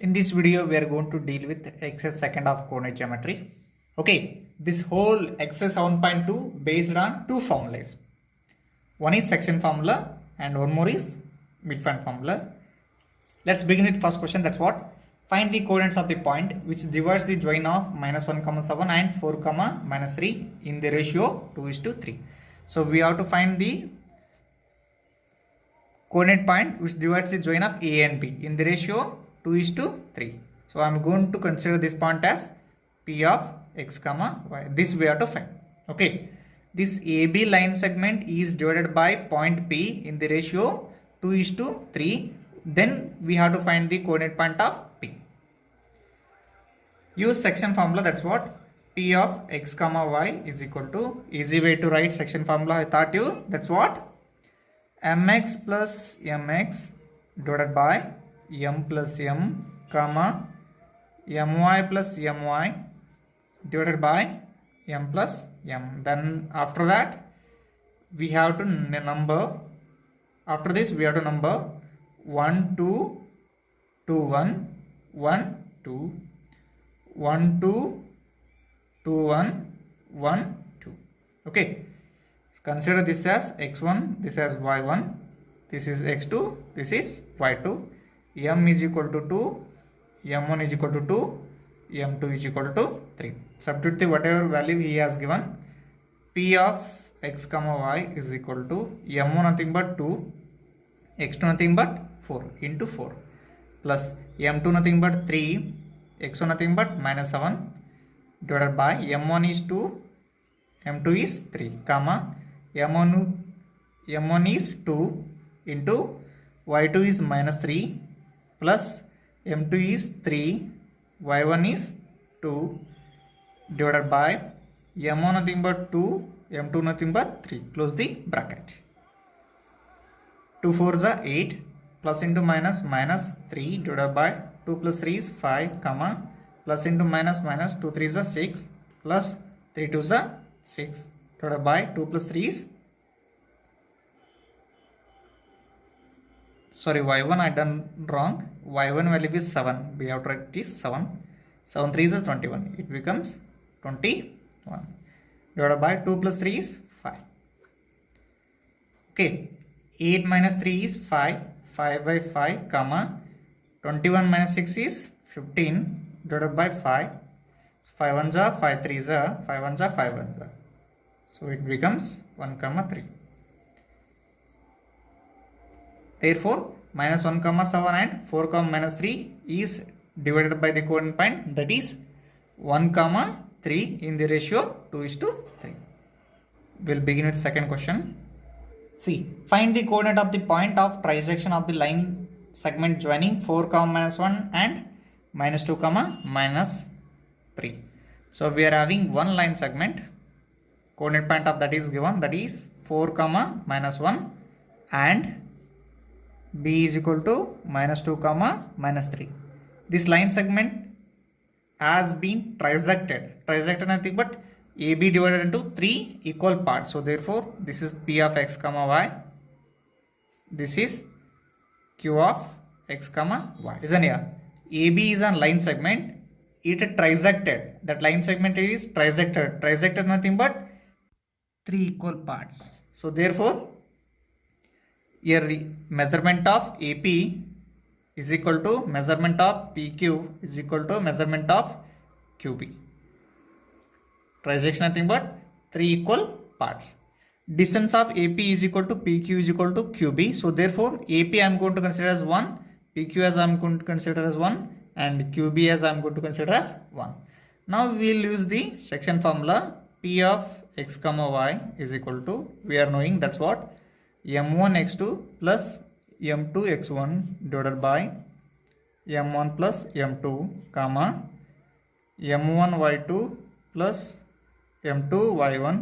In this video, we are going to deal with exercise second of coordinate geometry. Okay, this whole exercise 7.2 based on two formulas. One is section formula and one more is midpoint formula. Let's begin with first question. That's what? Find the coordinates of the point which divides the join of -1, 7 and 4, -3 in the ratio 2:3. So we have to find the coordinate point which divides the join of A and B in the ratio 2:3. So I am going to consider this point as P of x, y. This we have to find. Okay. This AB line segment is divided by point P in the ratio 2:3. Then we have to find the coordinate point of P. Use section formula. That's what? P of x, y is equal to, easy way to write section formula I thought you. That's what? Mx plus mx divided by m plus m, comma my plus my divided by m plus m. Then after that we have to number. After this we have to number 1 2 2 1 1 2 1 2 2 1 1 2. Okay, consider this as x1, this as y1, this is x2, this is y2. M is equal to 2, m1 is equal to 2, m2 is equal to 3. Substitute the whatever value he has given. P of x, y is equal to m1 nothing but 2, x2 nothing but 4 into 4 plus m2 nothing but 3, x1 nothing but -7 divided by m1 is 2, m2 is 3, comma m1 is 2 into y2 is -3 plus m2 is 3, y1 is 2 divided by m1 nothing but 2, m2 nothing but 3. Close the bracket. 2 4s are 8, plus into minus -3 divided by 2 plus 3 is 5, comma plus into minus 2 3s are 6 plus 3 2s are 6 divided by 2 plus 3 is, sorry, y1 I done wrong. Y1 value is 7. We have to write it is 7. 7 3 is 21. It becomes 21 divided by 2 plus 3 is 5. Okay, 8 minus 3 is 5. 5 by 5, comma 21 minus 6 is 15 divided by 5. 5 1s are 5 3s are 5 1s are 5 1s are. So it becomes 1, 3. Therefore, -1, 7 and 4, -3 is divided by the coordinate point, that is 1, 3 in the ratio 2:3. We'll begin with second question. See, find the coordinate of the point of trisection of the line segment joining 4, -1 and -2, -3. So we are having one line segment. Coordinate point of that is given, that is 4, -1 and B is equal to -2, -3. This line segment has been trisected. Trisected nothing but AB divided into 3 equal parts. So therefore this is P of x, y. This is Q of x, y. Listen here. AB is a line segment. It trisected. That line segment is trisected. Trisected nothing but 3 equal parts. So therefore here measurement of AP is equal to measurement of PQ is equal to measurement of QB. Trisection nothing but 3 equal parts. Distance of AP is equal to PQ is equal to QB. So therefore AP I am going to consider as 1, PQ as I am going to consider as 1, and QB as I am going to consider as 1. Now we will use the section formula. P of x, y is equal to, we are knowing, that's what, m1 x2 plus m2 x1 divided by m1 plus m2, comma m1 y2 plus m2 y1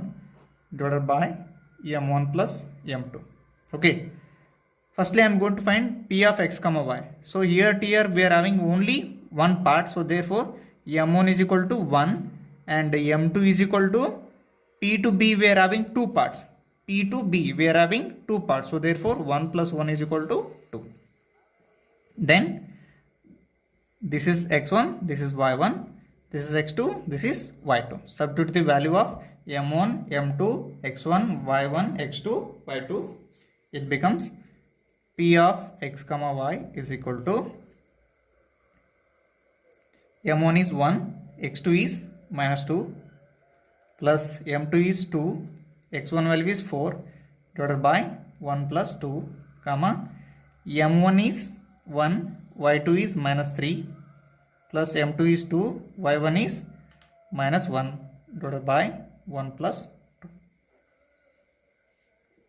divided by m1 plus m2. Okay, firstly I am going to find P of x, y. So here we are having only one part. So therefore m1 is equal to 1 and m2 is equal to, P to B we are having two parts. P to B we are having two parts. So therefore 1 plus 1 is equal to 2. Then This is x1, this is y1, this is x2, this is y2. Substitute the value of m1, m2, x1, y1, x2, y2. It becomes p of x comma y is equal to m1 is 1, x2 is minus 2, plus m2 is 2, x1 value is 4 divided by 1 plus 2, comma m1 is 1, y2 is minus 3, plus m2 is 2, y1 is minus 1 divided by 1 plus 2.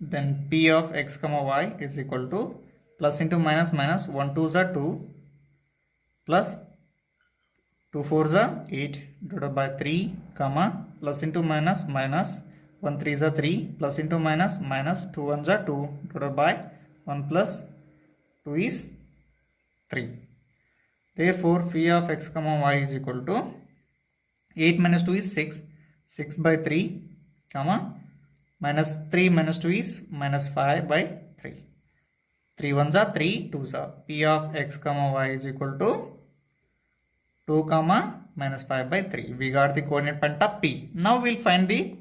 Then p of x comma y is equal to plus into minus minus 1 2s are 2 plus 2 4s are 8 divided by 3 comma plus into minus minus 1 3s are 3 plus into minus minus 2 1s are 2 divided by 1 plus 2 is 3. Therefore, phi of x comma y is equal to 8 minus 2 is 6, 6 by 3, comma minus 3 minus 2 is minus 5 by 3. 3 1s are 3, 2s are. P of x comma y is equal to 2 comma minus 5 by 3. We got the coordinate point of P. Now we'll find the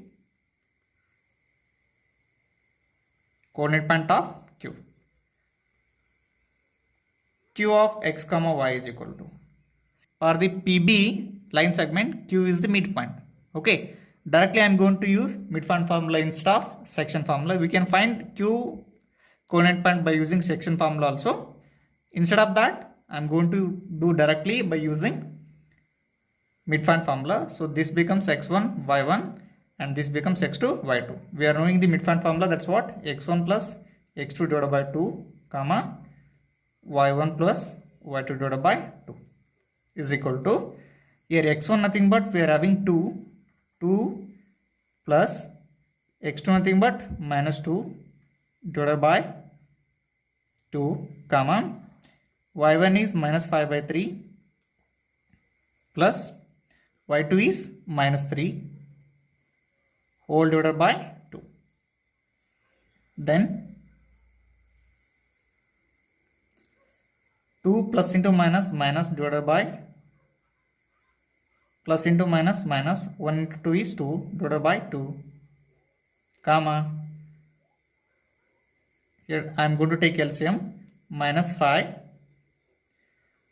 coordinate point of Q. Q of x comma y is equal to, for the PB line segment, Q is the midpoint. Okay, directly I am going to use midpoint formula instead of section formula. We can find Q coordinate point by using section formula also. Instead of that, I am going to do directly by using midpoint formula. So this becomes x1 y1 and this becomes x2 y2. We are knowing the midpoint formula, that's what, x1 plus x2 divided by 2 comma y1 plus y2 divided by 2 is equal to, here x1 nothing but we are having 2 plus x2 nothing but minus 2 divided by 2 comma y1 is minus 5 by 3 plus y2 is minus 3 whole divided by 2. Then 2 plus into minus minus divided by plus into minus minus 1 into 2 is 2 divided by 2 comma, here I am going to take LCM, minus 5,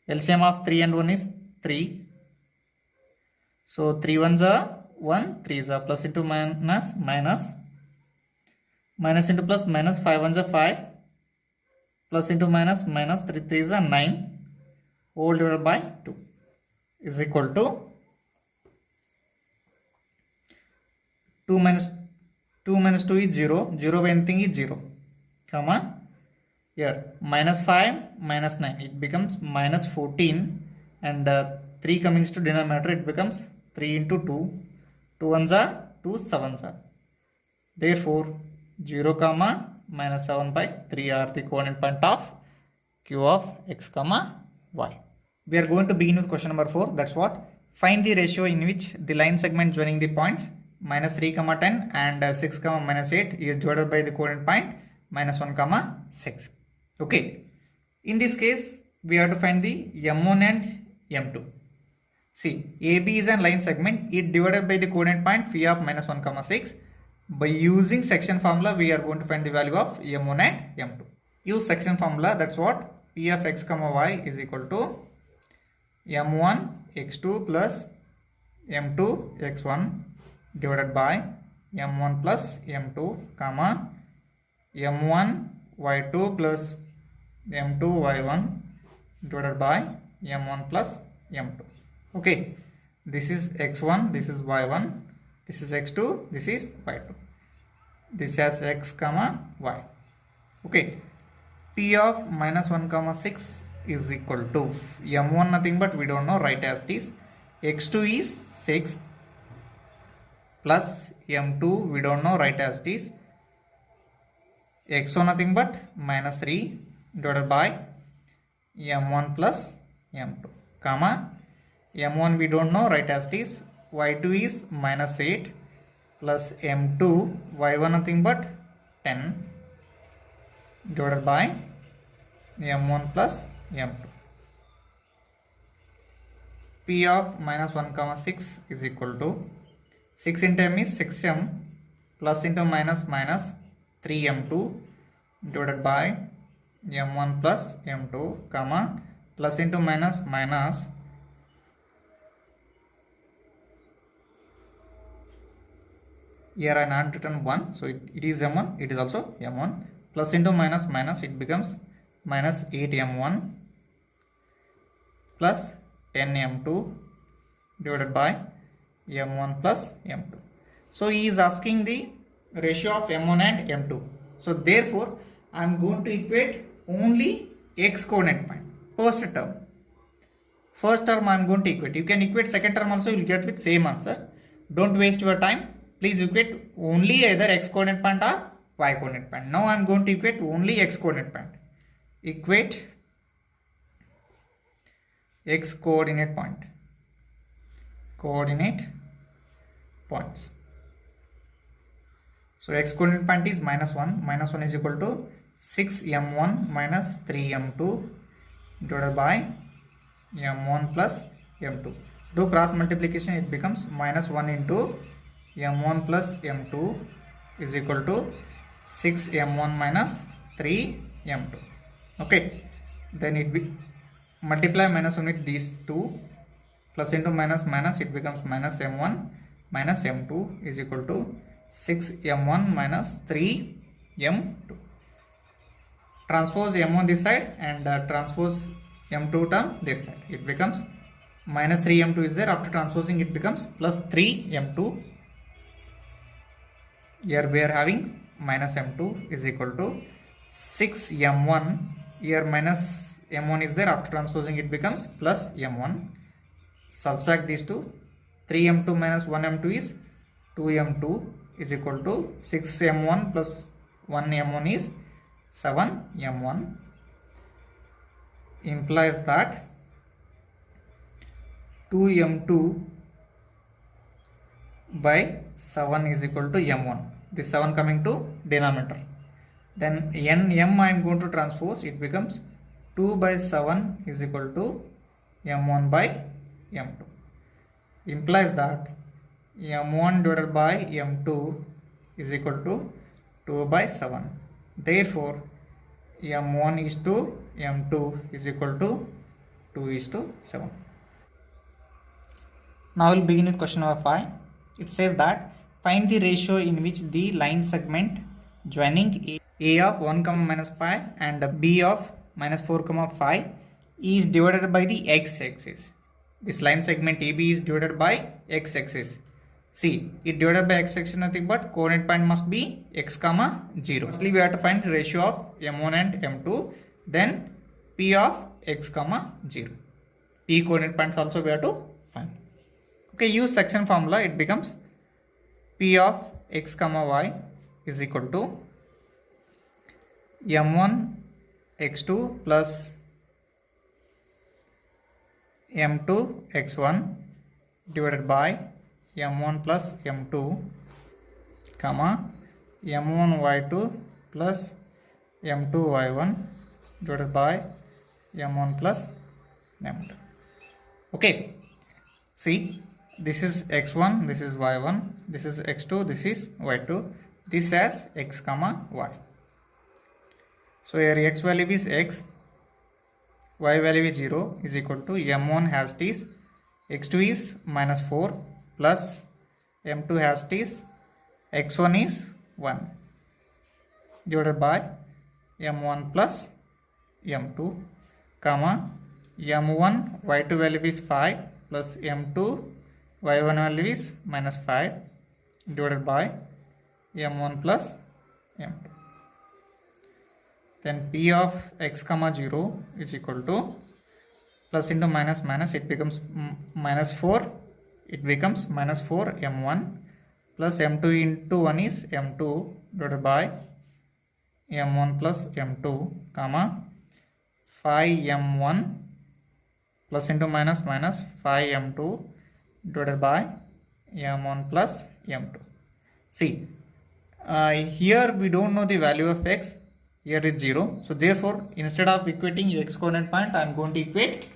LCM of 3 and 1 is 3, so 3 1s are 1, 3s are plus into minus minus, minus into plus minus 5 1s are 5, plus into minus minus 3 3s are 9 whole divided by 2 is equal to 2 minus 2 is 0, 0 by anything is 0, comma here minus 5 minus 9, it becomes minus 14 and 3 coming to denominator, it becomes 3 into 2, 2 1s are 2 7s are. Therefore 0 comma minus 7 by 3 are the coordinate point of Q of x comma y. We are going to begin with question number 4. That's what, find the ratio in which the line segment joining the points minus 3 comma 10 and 6 comma minus 8 is divided by the coordinate point minus 1 comma 6. Okay, in this case we have to find the m1 and m2. See, AB is a line segment, it divided by the coordinate point phi of minus 1 comma 6. By using section formula, we are going to find the value of m1 and m2. Use section formula, that's what, p of x comma y is equal to m1 x2 plus m2 x1 divided by m1 plus m2 comma m1 y2 plus m2 y1 divided by m1 plus m2. Okay, this is x1, this is y1, this is x2, this is y2. This has x comma y. Okay, p of minus 1 comma 6 is equal to m1 nothing but we don't know, write as it is, x2 is 6 plus m2 we don't know, write as it is, x1 nothing but minus 3 divided by m1 plus m2 comma m1 we don't know, write as it is, y2 is minus 8 plus m2 y1 nothing but 10 divided by m1 plus m2. P of minus 1 comma 6 is equal to 6 into m is 6m plus into minus minus 3m2 divided by m1 plus m2 comma plus into minus minus here I not written 1, so it is m1, it is also m1 plus into minus minus it becomes minus 8m1 plus 10m2 divided by m1 plus m2. So he is asking the ratio of m1 and m2. So therefore I am going to equate only x coordinate point, first term. First term I am going to equate. You can equate second term also, you will get with same answer. Don't waste your time. Please equate only either x coordinate point or y coordinate point. Now I am going to equate only x coordinate point. Equate x coordinate point. Coordinate points. So x coordinate point is minus 1. Minus 1 is equal to 6m1 minus 3m2 divided by m1 plus m2. Do cross multiplication, it becomes minus 1 into m1 plus m2 is equal to 6m1 minus 3m2. Okay, then it be multiply minus 1 with these two, plus into minus minus it becomes minus m1 minus m2 is equal to 6m1 minus 3m2. Transpose m1 this side and transpose m2 term this side. It becomes minus 3m2 is there. After transposing it becomes plus 3m2. Here we are having minus m2 is equal to 6m1. Here minus m1 is there. After transposing it becomes plus m1. Subtract these two. 3m2 minus 1m2 is 2m2 is equal to 6m1 plus 1m1 is 7m1. Implies that 2m2 by 7 is equal to m1. This 7 coming to denominator. Then m I am going to transpose. It becomes 2 by 7 is equal to m1 by m2. Implies that m1 divided by m2 is equal to 2 by 7. Therefore m1 is to m2 is equal to 2 is to 7. Now we'll begin with question number 5. It says that find the ratio in which the line segment joining a of 1 comma minus 5 and b of minus 4 comma 5 is divided by the x-axis. This line segment AB is divided by x-axis. See, it divided by x-axis nothing but coordinate point must be x comma 0. Firstly, we have to find the ratio of m1 and m2. Then p of x comma 0. P coordinate points also we have to find. Okay, use section formula. It becomes p of x comma y is equal to m1 x2 plus m2 x1 divided by m1 plus m2 comma m1 y2 plus m2 y1 divided by m1 plus m2. Okay, see, this is x1, this is y1, this is x2, this is y2, this as x comma y. So here x value is x, y value is 0 is equal to m1 has this, x2 is minus 4 plus m2 has this, x1 is 1 divided by m1 plus m2 comma m1 y2 value is 5 plus m2 y1 value is minus 5 divided by m1 plus m2. Then p of x comma 0 is equal to plus into minus minus it becomes minus 4, it becomes minus 4 m1 plus m2 into 1 is m2 divided by m1 plus m2 comma 5 m1 plus into minus minus 5 m2 divided by m1 plus m2. See, here we don't know the value of x. Here is 0. So therefore, instead of equating x coordinate point, I am going to equate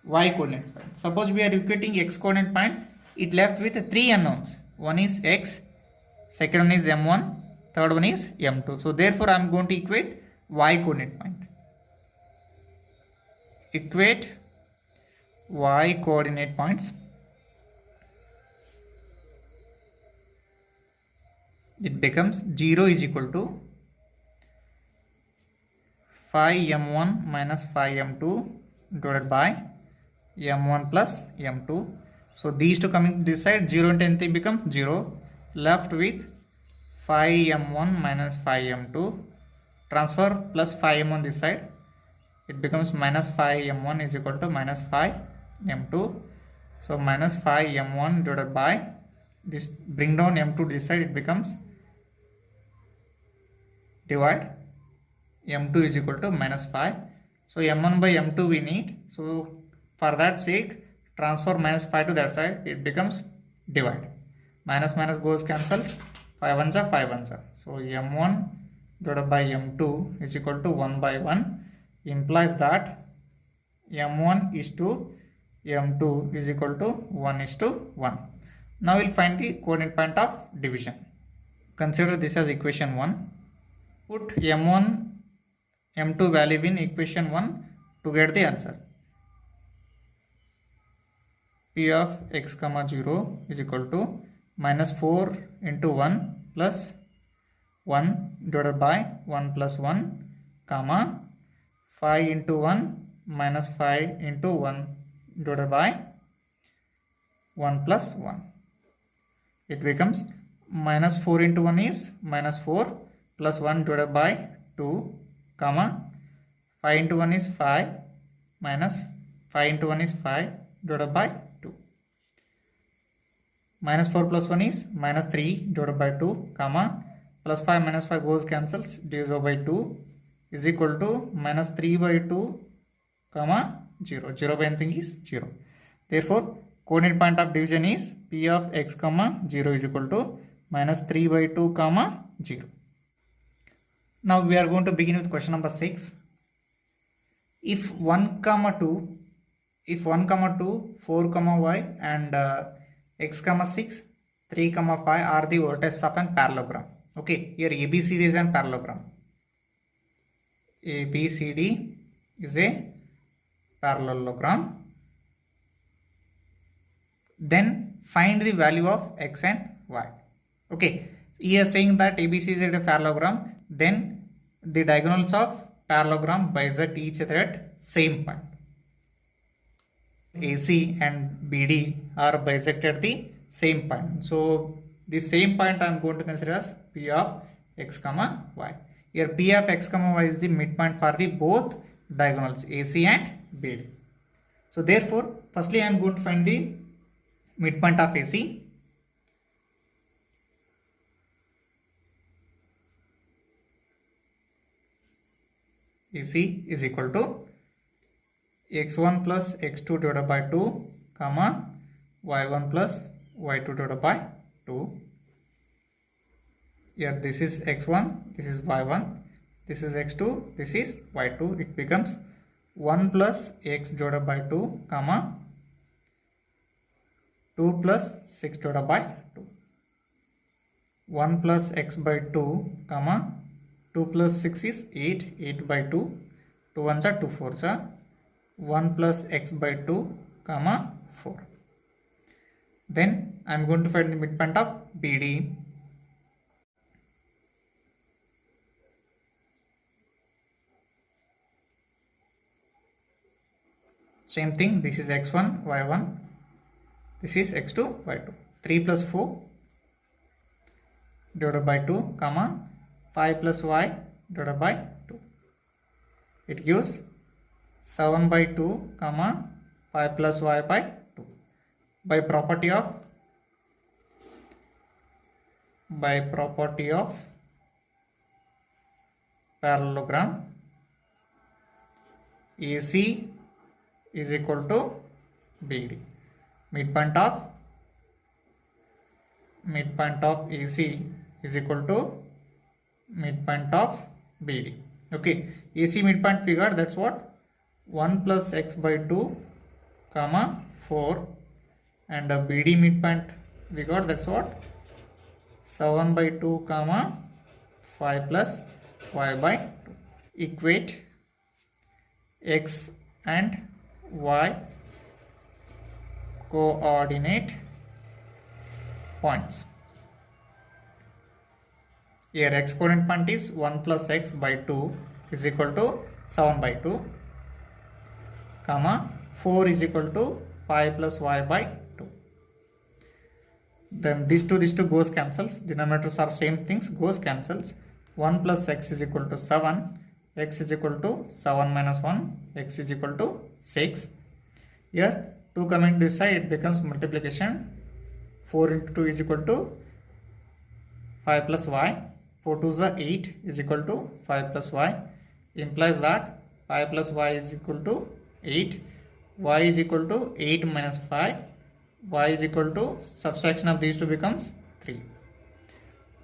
y coordinate point. Suppose we are equating x coordinate point, it left with three unknowns. One is x, second one is m1, third one is m2. So therefore I am going to equate y coordinate point. Equate y coordinate points. It becomes 0 is equal to 5m1 minus 5m2 divided by m1 plus m2. So these two coming to this side, 0 and 10 becomes 0, left with 5m1 minus 5m2, transfer plus 5m1 this side, it becomes minus 5m1 is equal to minus 5m2. So minus 5m1 divided by this, bring down m2 this side, it becomes divide m2 is equal to minus 5. So m1 by m2 we need, so for that sake transfer minus 5 to that side, it becomes divide. Minus minus goes cancels, 5 ones are 5 ones are. So m1 divided by m2 is equal to 1 by 1, implies that m1 is to m2 is equal to 1 is to 1. Now we'll find the coordinate point of division. Consider this as equation 1. Put m1 m2 value in equation 1 to get the answer. P of x comma 0 is equal to minus 4 into 1 plus 1 divided by 1 plus 1 comma 5 into 1 minus 5 into 1 divided by 1 plus 1. It becomes minus 4 into 1 is minus 4 plus 1 divided by 2 comma 5 into 1 is 5 minus 5 into 1 is 5 divided by 2. Minus 4 plus 1 is minus 3 divided by 2 comma plus 5 minus 5 goes cancels, divided by 2 is equal to minus 3 by 2 comma 0. 0 by anything is 0. Therefore coordinate point of division is P of x comma 0 is equal to minus 3 by 2 comma 0. Now we are going to begin with question number 6. If 1 comma 2, 4 comma y and x comma 6, 3 comma 5 are the vertices of an parallelogram. Okay, here ABCD is an parallelogram. ABCD is a parallelogram. Then find the value of x and y. Okay, he is saying that ABC is a parallelogram, then the diagonals of parallelogram bisect each other at same point. AC and BD are bisected at the same point. So the same point I am going to consider as P of x comma y. Here P of x comma y is the midpoint for the both diagonals AC and BD. So therefore firstly I am going to find the midpoint of AC. AC is equal to x1 plus x2 divided by 2 comma y1 plus y2 divided by 2. Here this is x1, this is y1, this is x2, this is y2. It becomes 1 plus x divided by 2 comma 2 plus 6 divided by 2. 1 plus x by 2 comma 2 plus 6 is 8, 8 by 2, 2 ones are 2 fours are 1 plus x by 2 comma 4. Then I am going to find the midpoint of BD. Same thing, this is x1, y1, this is x2, y2. 3 plus 4 divided by 2 comma 5 plus y divided by 2. It gives 7 by 2 comma 5 plus y by 2. By property of parallelogram, AC is equal to BD. Midpoint of AC is equal to midpoint of BD. Okay, AC midpoint figure, that's what 1 plus x by 2 comma 4, and a BD midpoint we got, that's what, 7 by 2 comma 5 plus y by 2. Equate x and y coordinate points. Here x coordinate point is 1 plus x by 2 is equal to 7 by 2, comma 4 is equal to 5 plus y by 2. Then these two goes cancels, denominators are same things, goes cancels. 1 plus x is equal to 7, x is equal to 7 minus 1, x is equal to 6. Here 2 coming this side, it becomes multiplication. 4 into 2 is equal to 5 plus y. 4 2 is 8 is equal to 5 plus y. Implies that 5 plus y is equal to 8. Y is equal to 8 minus 5. Y is equal to, subtraction of these two becomes 3.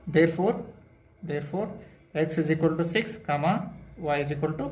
Therefore x is equal to 6 comma y is equal to